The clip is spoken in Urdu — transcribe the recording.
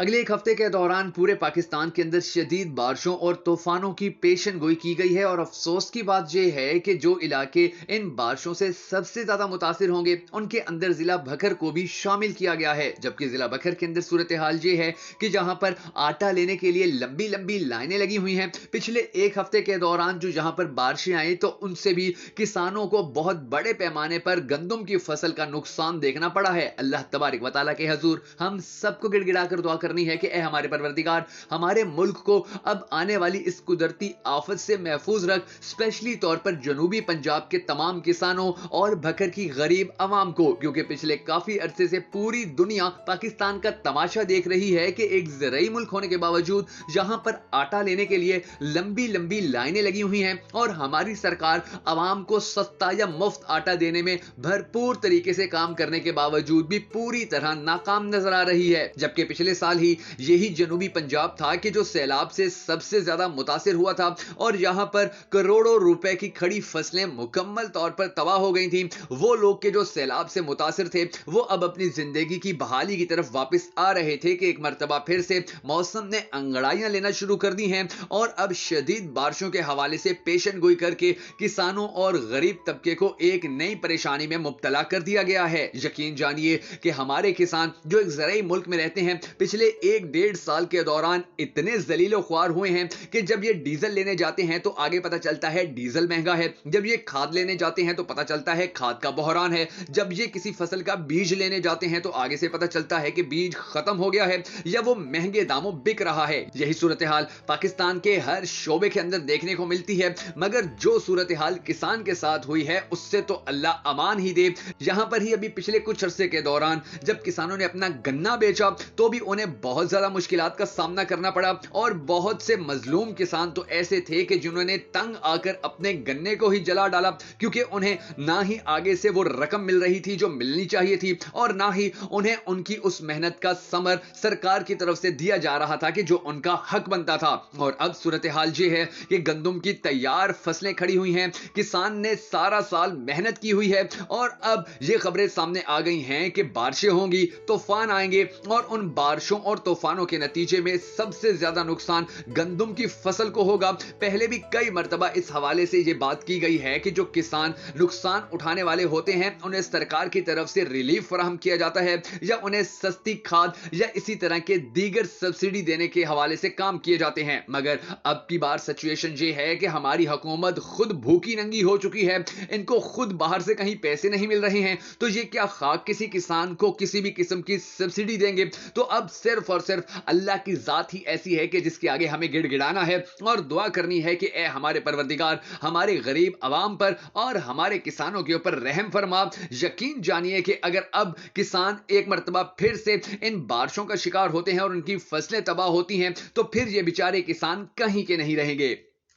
اگلے ایک ہفتے کے دوران پورے پاکستان کے اندر شدید بارشوں اور طوفانوں کی پیشن گوئی کی گئی ہے، اور افسوس کی بات یہ ہے کہ جو علاقے ان بارشوں سے سب سے زیادہ متاثر ہوں گے ان کے اندر ضلع بکھر کو بھی شامل کیا گیا ہے، جبکہ ضلع بکھر کے اندر صورتحال یہ ہے کہ جہاں پر آٹا لینے کے لیے لمبی لمبی لائنیں لگی ہوئی ہیں۔ پچھلے ایک ہفتے کے دوران جو یہاں پر بارشیں آئیں تو ان سے بھی کسانوں کو بہت بڑے پیمانے پر گندم کی فصل کا نقصان دیکھنا پڑا ہے۔ اللہ تبارک و تعالیٰ کے حضور ہم سب کو گڑ گڑا کر دعا کرنی ہے کہ اے ہمارے پروردگار، ہمارے ملک کو اب آنے والی اس قدرتی آفت سے محفوظ رکھ، اسپیشلی طور پر جنوبی پنجاب کے تمام کسانوں اور بکھر کی غریب عوام کو، کیونکہ پچھلے کافی عرصے سے پوری دنیا پاکستان کا تماشا دیکھ رہی ہے کہ ایک زرعی ملک ہونے کے باوجود یہاں پر آٹا لینے کے لیے لمبی لمبی لائنیں لگی ہوئی ہیں، اور ہماری سرکار عوام کو سستا یا مفت آٹا دینے میں بھرپور طریقے سے کام کرنے کے باوجود بھی پوری طرح ناکام نظر آ رہی ہے۔ جبکہ پچھلے سال ہی یہی جنوبی پنجاب تھا کہ جو سیلاب سے سب سے زیادہ متاثر ہوا تھا، اور یہاں پر کروڑوں روپے کی کھڑی فصلیں مکمل طور پر تباہ ہو گئی تھیں۔ وہ لوگ کے جو سیلاب سے متاثر تھے وہ اب اپنی زندگی کی بحالی کی طرف واپس آ رہے تھے کہ ایک مرتبہ پھر سے موسم نے انگڑائیاں لینا شروع کر دی ہیں، اور اب شدید بارشوں کے حوالے سے پیشن گوئی کر کے کسانوں اور غریب طبقے کو ایک نئی پریشانی میں مبتلا کر دیا گیا ہے۔ یقین جانیے کہ ہمارے کسان جو ایک زرعی ملک میں رہتے ہیں پچھلے ایک ڈیڑھ سال کے دوران اتنے ذلیل و خوار ہوئے ہیں کہ جب یہ ڈیزل لینے جاتے ہیں تو آگے پتہ چلتا ہے ڈیزل مہنگا ہے، جب یہ کھاد لینے جاتے ہیں تو پتہ چلتا ہے کھاد کا بحران ہے، جب یہ کسی فصل کا بیج لینے جاتے ہیں تو آگے سے پتہ چلتا ہے کہ بیج ختم ہو گیا ہے یا وہ مہنگے داموں بک رہا ہے۔ یہی صورتحال پاکستان کے ہر شعبے کے اندر دیکھنے کو ملتی ہے، مگر جو صورتحال کسان کے ساتھ ہوئی ہے اس سے تو اللہ امان ہی دے۔ یہاں پر ہی ابھی پچھلے کچھ عرصے کے دوران جب کسانوں نے اپنا گنا بیچا تو بھی انہیں بہت زیادہ مشکلات کا سامنا کرنا پڑا، اور بہت سے مظلوم کسان تو ایسے تھے کہ جنہوں نے تنگ آ کر اپنے گنے کو ہی جلا ڈالا، کیونکہ انہیں نہ ہی آگے سے وہ رقم مل رہی تھی جو ملنی چاہیے تھی، اور نہ ہی انہیں ان کی اس محنت کا ثمر سرکار کی طرف سے دیا جا رہا تھا کہ جو ان کا حق بنتا تھا۔ اور اب صورتحال یہ ہے کہ گندم کی تیار فصلیں کھڑی ہوئی ہیں، کسان نے سارا سال محنت کی ہوئی ہے، اور اب یہ خبریں سامنے آ گئی ہیں کہ بارشیں ہوں گی، طوفان آئیں گے، اور ان بارشوں اور طوفانوں کے نتیجے میں سب سے زیادہ نقصان گندم کی فصل کو ہوگا۔ پہلے بھی کئی مرتبہ اس حوالے سے یہ بات کی گئی ہے کہ جو کسان نقصان اٹھانے والے ہوتے ہیں انہیں سرکار کی طرف سے ریلیف فراہم کیا جاتا ہے، یا انہیں سستی کھاد یا اسی طرح کے دیگر سبسڈی دینے کے حوالے سے کام کیے جاتے ہیں۔ مگر اب کی بار سچویشن یہ ہے کہ ہماری حکومت خود بھوکی ننگی ہو چکی ہے، ان کو خود باہر سے کہیں پیسے نہیں مل رہے ہیں، تو یہ کیا خاک کسی کسان کو کسی بھی قسم کی سبسڈی دیں گے؟ تو اب صرف اور صرف اللہ کی ذات ہی ایسی ہے کہ جس کے آگے ہمیں گڑ گڑانا ہے اور دعا کرنی ہے کہ اے ہمارے پروردگار ہمارے غریب عوام پر اور ہمارے کسانوں کے اوپر رحم فرما۔ یقین جانیے کہ اگر اب کسان ایک مرتبہ پھر سے ان بارشوں کا شکار ہوتے ہیں اور ان کی فصلیں تباہ ہوتی ہیں تو پھر یہ بیچارے کسان کہیں کے نہیں رہیں گے۔